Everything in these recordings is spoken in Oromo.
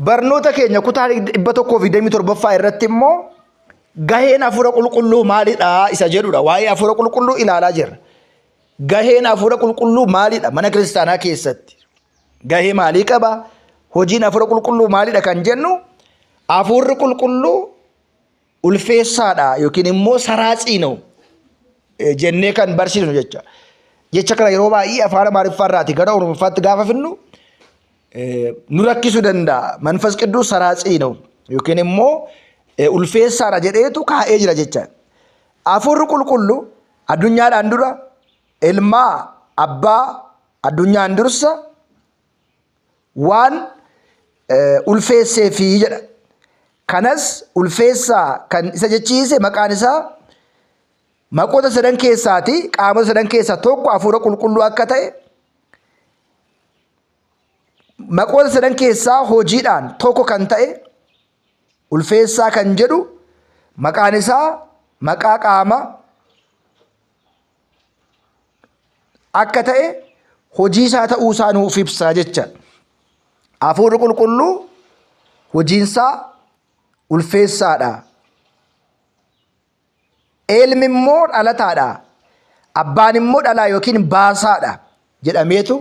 barnoota keenya kutaa 127 irratti immoo gaheen hafuura qulqulluu maalidha isa jedhudha. Waa'ee hafuura qulqulluu ilaalaa jirra. Gaheen hafuura qulqulluu maalidha mana kiristaanaa keessatti? Gahee maalii qaba? Hojiin hafuura qulqulluu maalidha kan jennu, hafuurri qulqulluu ulfeessaadha yookiin immoo saraatsiinoo jennee kan barsiisnu jecha. Jecha kana yeroo baay'ee afaan Amaariffaarraati gara Oromoffaatti gaafa finnu nu rakkisuu danda'a. Manfas Qidduus saraatsiinoo yookiin immoo ulfeessaadha jedheetu kaa'ee jira jecha. Hafuurri qulqulluu addunyaadhaan dura ilmaa abbaa addunyaan dursa waan ulfeesseefi jedha. Kanas ulfeessaa kan isa jechiise maqaan isaa maqoota sadan keessaati, qaamota sadan keessaa tokko hafuura qulqulluu akka ta'e, maqoota sadan keessaa hojiidhaan tokko kan ta'e ulfeessaa kan jedhu maqaan isaa maqaa qaama akka ta'e hojii isaa ta'uu isaa nuuf ibsa jecha. Hafuurri qulqulluu hojiinsaa ulfeessaadha. Ilmi immoo dhalataadha. Abbaan immoo dhalaa yookiin baasaadha jedhameetu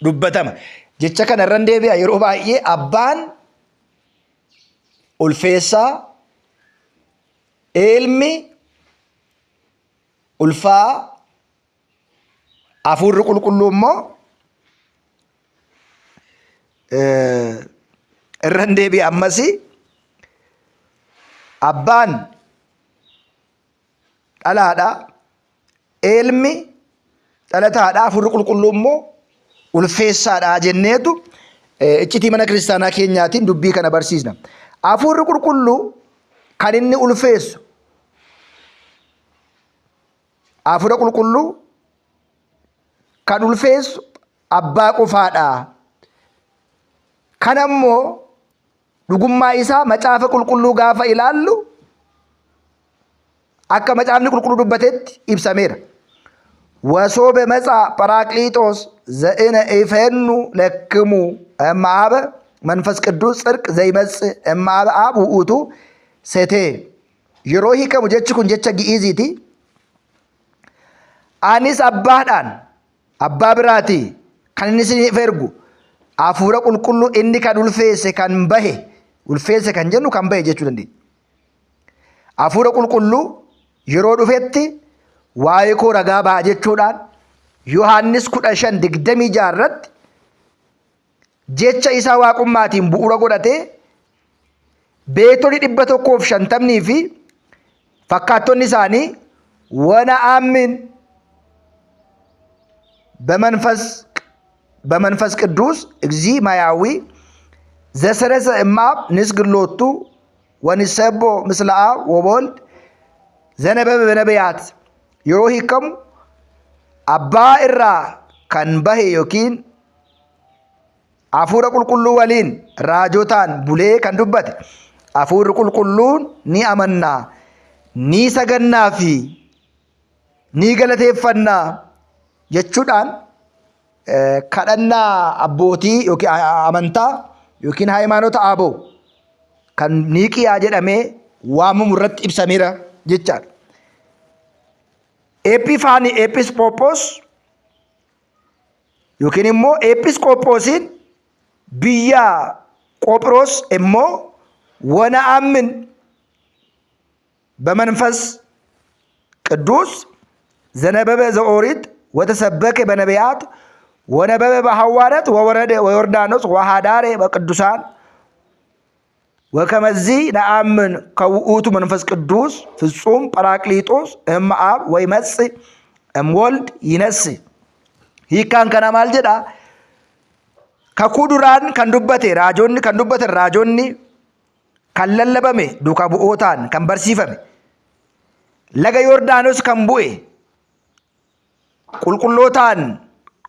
dubbatama. Jecha kana irra deebi'a. Yeroo baay'ee abbaan ulfeessaa, ilmi ulfaa, hafuurri qulqulluu immoo irra deebi'a. Ammas abbaan dhalaadha, ilmi dhalataadha, hafuurri qulqulluu immoo ulfeessaadha jenneetu iccitii mana kiristaanaa keenyaatiin dubbii kana barsiisna. Hafuurri qulqulluu kan inni ulfeessu, hafuura qulqulluu kan ulfeessu abbaa qofaadha. Kana immoo dhugummaa isaa macaafa qulqulluu gaafa ilaallu akka macaafni qulqulluu dubbatetti ibsameera. ወሶበ መጻ ጰራቅሊጦስ ዘእነ ኢፈኑ ለክሙ እምአበ መንፈስ ቅዱስ ጽድቅ ዘይመጽእ እምአበ አብ ውእቱ ሴቴ yeroo hiikamu jechi kun jecha gi'iziiti. Anis abbaadhaan abbaa biraati kan inni isiniif ergu hafuura qulqulluu inni kan ulfeesse kan bahe, ulfeesse kan jennu kan bahe jechuu dandeenya. Hafuura qulqulluu yeroo dhufetti waa'ee koo ragaa ba'a jechuudhaan Yohaannis 15:26 irratti jecha isaa waaqummaatiin bu'uura godhatee beetonni 150 fi fakkaattonni isaanii wana aamin በመንፈስ ቅዱስ እግዚ ማያዊ ዘሰረሰ እማብ ንስግሎቱ ወንሰቦ ምስለ አብ ወወልድ ዘነበበ በነቢያት yeroo hiikamu abbaa irraa kan bahe yookiin hafuura qulqulluu waliin raajotaan bulee kan dubbate hafuurri qulqulluun ni amannaa, ni sagannaa fi ni galateeffannaa jechuudhaan kadhannaa abbootii yookiin amantaa yookiin haymaanota aboo kan Niiqiyaa jedhamee waamamu irratti ibsameera jechaadha. Epifaanii episkoopoos yookiin immoo episkoopoosiin biyya Qoጵሮስ immoo wana aamin በመንፈስ ቅዱስ ዘነበበ ዘኦሪት ወተሰበከ በነቢያት ወነበበ በሐዋርያት ወወረደ ወዮርዳኖስ ወሃዳረ በቅዱሳን ወከመዚ ነአምን ከውእቱ መንፈስ ቅዱስ ፍጹም ጰራቅሊጦስ እምአብ ወይመጽእ እምወልድ ይነስእ። hiikkaan kana maal jedha? Kakuu duraan kan dubbate raajonni kan lallabame duukaa bu'ootaan kan barsiifame laga Yordaanos kan bu'e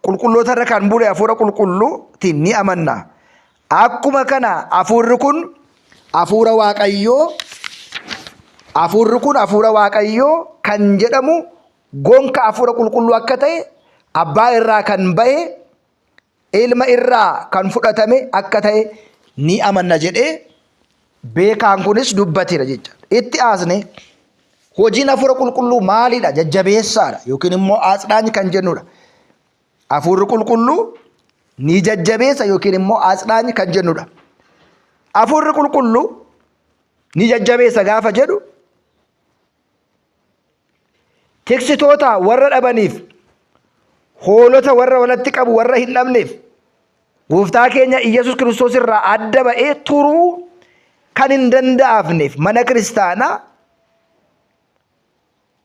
qulqullootarra kan bu'e hafuura qulqulluutiin ni amanna. Akkuma kana hafuurri kun hafuura waaqayyoo kan jedhamu gonka hafuura qulqulluu akka ta'e, abbaa irraa kan bahe ilma irraa kan fudhatame akka ta'e ni amanna jedhee beekaan kunis dubbateera jechuudha. Itti aansee hojiin hafuura qulqulluu maalidha? Jajjabeessaadha yookiin immoo asxaanyi kan jennudha. Hafuurri qulqulluu ni jajjabeessa yookiin immoo asxaanyi kan jennudha. Hafuurri qulqulluu ni jajjabeessa gaafa jedhu tiksitoota warra dhabaniif, hoolota warra walitti qabu warra hin dhabneef, gooftaa keenya Iyyasuus Kiristoos irraa adda ba'ee turuu kan hin danda'amneef mana kiristaanaa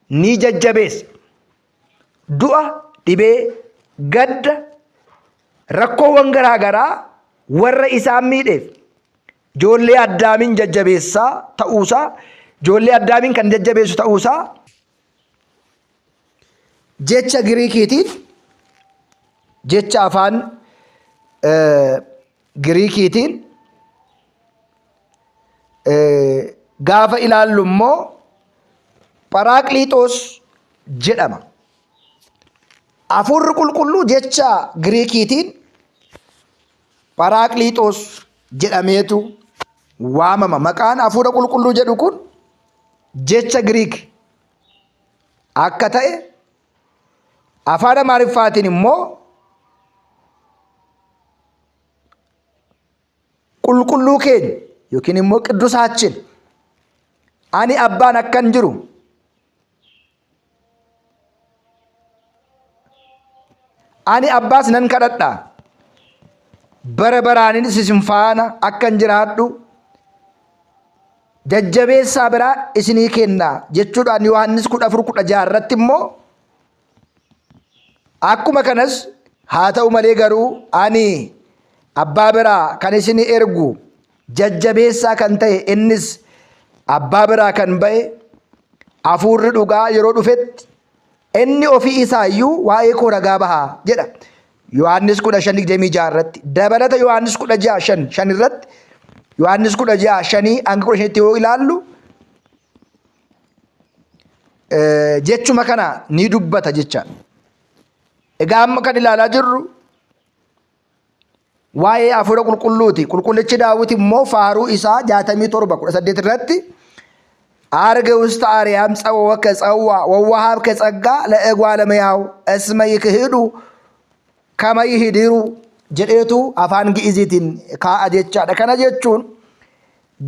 ni jajjabeessa. Du'a, dhibee, gadda, rakkoowwan garaa garaa warra isaan miidheef ijoollee Addaamiin jajjabeessaa ta'uusaa, ijoollee Addaamiin kan jajjabeessu ta'uusaa jecha Giriikiitiin, jecha afaan Giriikiitiin gaafa ilaallu immoo Pharaaklixoos jedhama. Hafuurri qulqulluu jecha Giriikiitiin Pharaaklixoos jedhameetu waamama. Maqaan hafuura qulqulluu jedhu kun jecha Giriik akka ta'e, afaan Amaariffaatiin immoo qulqulluu keenya yookiin immoo qiddusaachin, ani abbaan akkan jiru, ani abbaas nan kadhadha, bara baraanis isin faana akkan jiraadhu jajjabeessaa biraa isinii kenna jechuudhaan Yohaannis 14:16 irratti immoo akkuma kanas haa ta'u malee garuu ani abbaa biraa kan isinii ergu jajjabeessaa kan ta'e innis abbaa biraa kan ba'e hafuurri dhugaa yeroo dhufetti inni ofii isaayyuu waa'ee koo ragaa bahaa jedha. Yohaannis 15:26 irratti dabalata Yohaannis 16:5 irratti Yohaannis 16:5 hanga 15 yoo ilaallu jechuma kana ni dubbata jecha. Egaa amma kan ilaalaa jirru waa'ee hafuura qulqulluuti. Qulqullichi Daawit immoo faaruu isaa 67:18 irratti አርገ ውስጥ አርያም ጸወከ ጸዋ ወዋሃብከ ጸጋ ለእጓለ እመሕያው እስመ ይክህዱ ከመ ይህድሩ jedheetu afaan Gi'iziitiin kaa'a jechaadha. Kana jechuun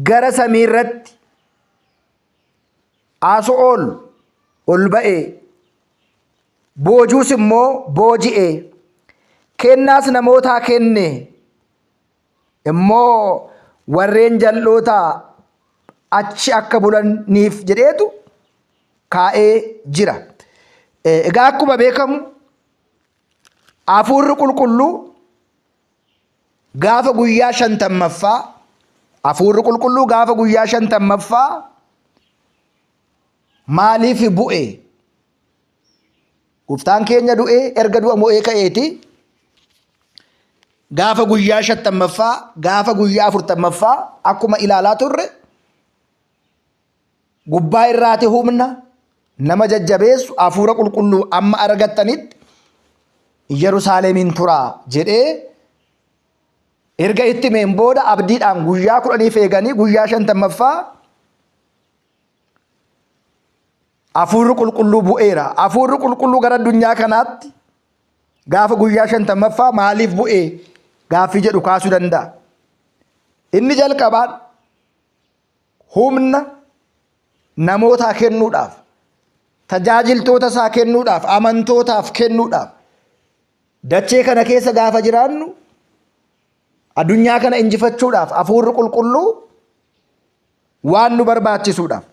gara samii irratti Aso'ool ol ba'e, boojuus immoo booji'e, kennaas namootaa kenne immoo warreen jal'ootaa achi akka bulaniif jedheetu kaa'ee jira. Egaa akkuma beekamu hafuurri qulqulluu gaafa guyyaa 50ffaa, hafuurri qulqulluu gaafa guyyaa 50ffaa maaliif bu'e? Gooftaan keenya du'ee erga du'a mo'ee ka'eeti gaafa guyyaa 50ffaa, gaafa guyyaa 40ffaa akkuma ilaalaa turre gubbaa irraati humna nama jajjabeessu hafuura qulqulluu amma argattanitti Yerusaalemiin turaa jedhee erga itti himeen booda abdiidhaan guyyaa 10 eeganii guyyaa 50ffaa hafuurri qulqulluu bu'eera. Hafuurri qulqulluu gara addunyaa kanaatti gaafa guyyaa 50ffaa maaliif bu'e gaaffii jedhu kaasuu danda'a. Inni jalqabaan humna namootaa kennuudhaaf, tajaajiltoota isaa kennuudhaaf, amantootaaf kennuudhaaf, dachee kana keessa gaafa jiraannu addunyaa kana injifachuudhaaf hafuurri qulqulluu waan nu barbaachisuudhaaf.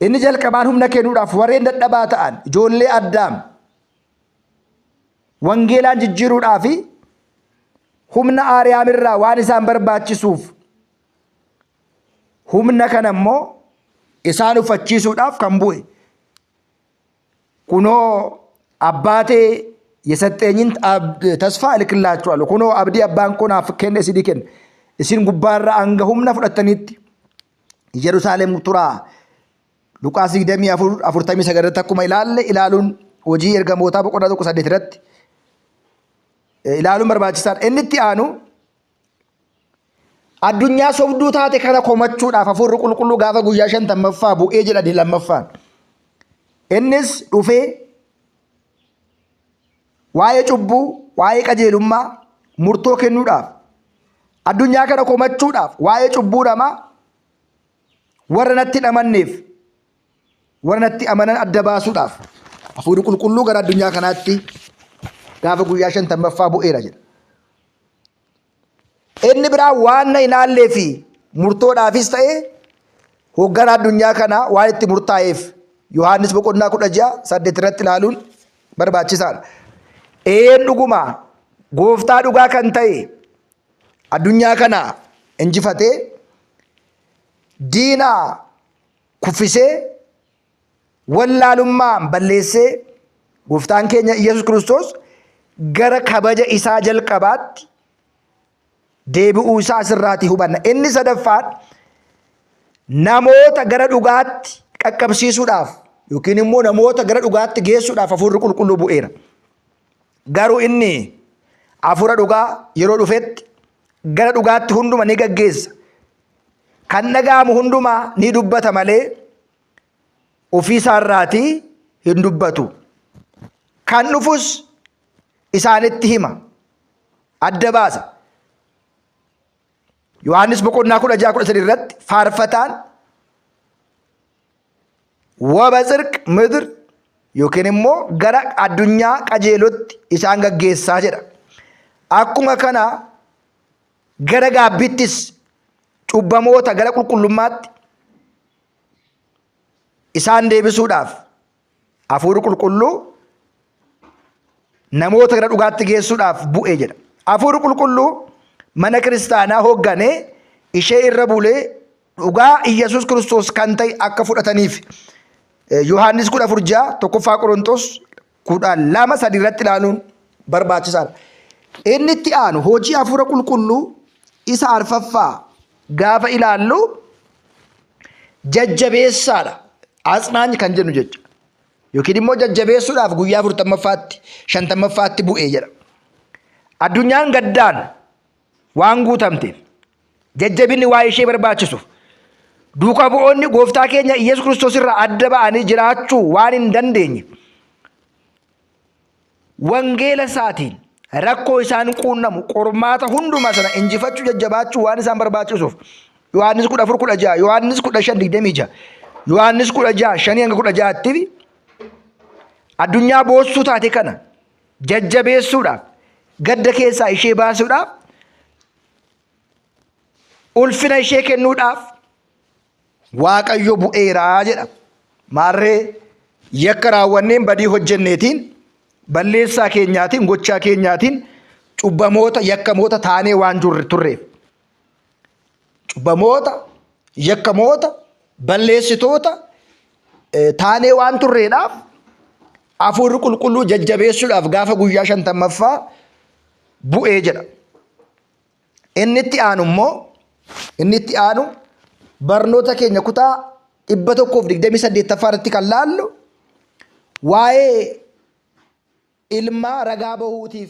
Inni jalqabaan humna kennuudhaaf warreen dadhabaa ta'an ijoollee Addaam wangeelaan jijjiiruudhaaf humna Aariyaam irraa waan isaan barbaachisuuf humna kana immoo isaan uffachiisuudhaaf kan bu'e. Kunoo አባቴ የሰጠኝን ተስፋ እልክላችኋለሁ ኩኖ አብዲ አባን ኮና ፍከነ ሲዲከን እሲን ጉባራ አንገሁምና ፍደተኒት ኢየሩሳሌም ቱራ ሉቃስ ይደሚ አፉርታሚ ሰገደተኩማ ይላል ኢላሉን ወጂ ኤርገሞታ በቆዳቶ ቁሰደት ረት ኢላሉን በርባችሳን እንት ያኑ Addunyaa sobduu taate kana komachuudhaaf hafuurri qulqulluu gaafa guyyaa 50ffaa bu'ee jedha lammaffaan. Innis dhufee waa'ee cubbuu, waa'ee qajeelummaa murtoo kennuudhaaf, addunyaa kana komachuudhaaf, waa'ee cubbuu namaa warra natti amanneef, warra natti amanan adda baasuudhaaf hafuurri qulqulluu gara addunyaa kanaatti gaafa guyyaa 50ffaa bu'eera jedha. Inni biraa waan na ilaallee fi murtoodhaafis ta'e hoogganaa addunyaa kanaa waan itti murtaa'eef Yohaannis boqonnaa 16:8 irratti ilaaluun barbaachisaadha. Dhuguma gooftaa dhugaa kan ta'e addunyaa kana injifatee diina kuffisee wallaalummaan balleessee gooftaan keenya Yesuus Kiristoos gara kabaja isaa jalqabaatti deebi'uu isaa asirraatii hubanna. Inni sadaffaan namoota gara dhugaatti qaqqabsiisuudhaaf yookiin immoo namoota gara dhugaatti geessuudhaaf hafuurri qulqulluu bu'eera. Garuu inni hafuura dhugaa yeroo dhufetti gara dhugaatti hunduma ni gaggeessa. Kan dhaga'amu hundumaa ni dubbata malee ofii isaarraatii hin dubbatu. Kan dhufus isaanitti hima, adda baasa. Yohaannis boqonnaa 16:13 irratti faarfataan waba tsirq midr yookiin immoo gara addunyaa qajeelotti isaan gaggeessaa jedha. Akkuma kana gara gaabbittis cubbamoota gara qulqullummaatti isaan deebisuudhaaf hafuurri qulqulluu namoota gara dhugaatti geessuudhaaf bu'ee jedha. Hafuurri qulqulluu mana kiristaanaa hoogganee ishee irra bulee dhugaa Iyyasuus Kiristoos kan ta'e akka fudhataniif Yohaannis 14:1 tokkoffaa Qorontos 12:3 irratti ilaaluun barbaachisaadha. Inni itti aanu hojii hafuura qulqulluu isa arfaffaa gaafa ilaallu jajjabeessaadha. Asnaanyi kan jennu jecha yookiin immoo jajjabeessuudhaaf guyyaa 40ffaatti 50ffaatti bu'ee jedha. Addunyaan gaddaan waan guutamteef jajjabinni waa ishee barbaachisuuf duukaa bu'oonni gooftaa keenya Iyyasuus Kiristoos irraa adda ba'anii jiraachuu waan hin dandeenye wangeela isaatiin rakkoo isaan quunnamu qormaata hundumaa sana injifachuu jajjabaachuu waan isaan barbaachisuuf Yohaannis 14:16, Yohaannis 15:26, Yohaannis 16:5-16tti addunyaa boossuu taate kana jajjabeessuudhaaf gadda keessaa ishee baasuudhaaf ulfina ishee kennuudhaaf Waaqayyo bu'eeraa jedha. Maarree yakka raawwanneen badii hojjenneetiin balleessaa keenyaatiin gochaa keenyaatiin cubbamoota yakkamoota taanee waan turreef cubbamoota yakkamoota balleessitoota taanee waan turreedhaaf hafuurri qulqulluu jajjabeessuudhaaf gaafa guyyaa 50ffaa bu'ee jedha. Inni itti aanu barnoota keenya kutaa 128ffaa irratti kan laallu waa'ee ilmaa ragaa bahuutiif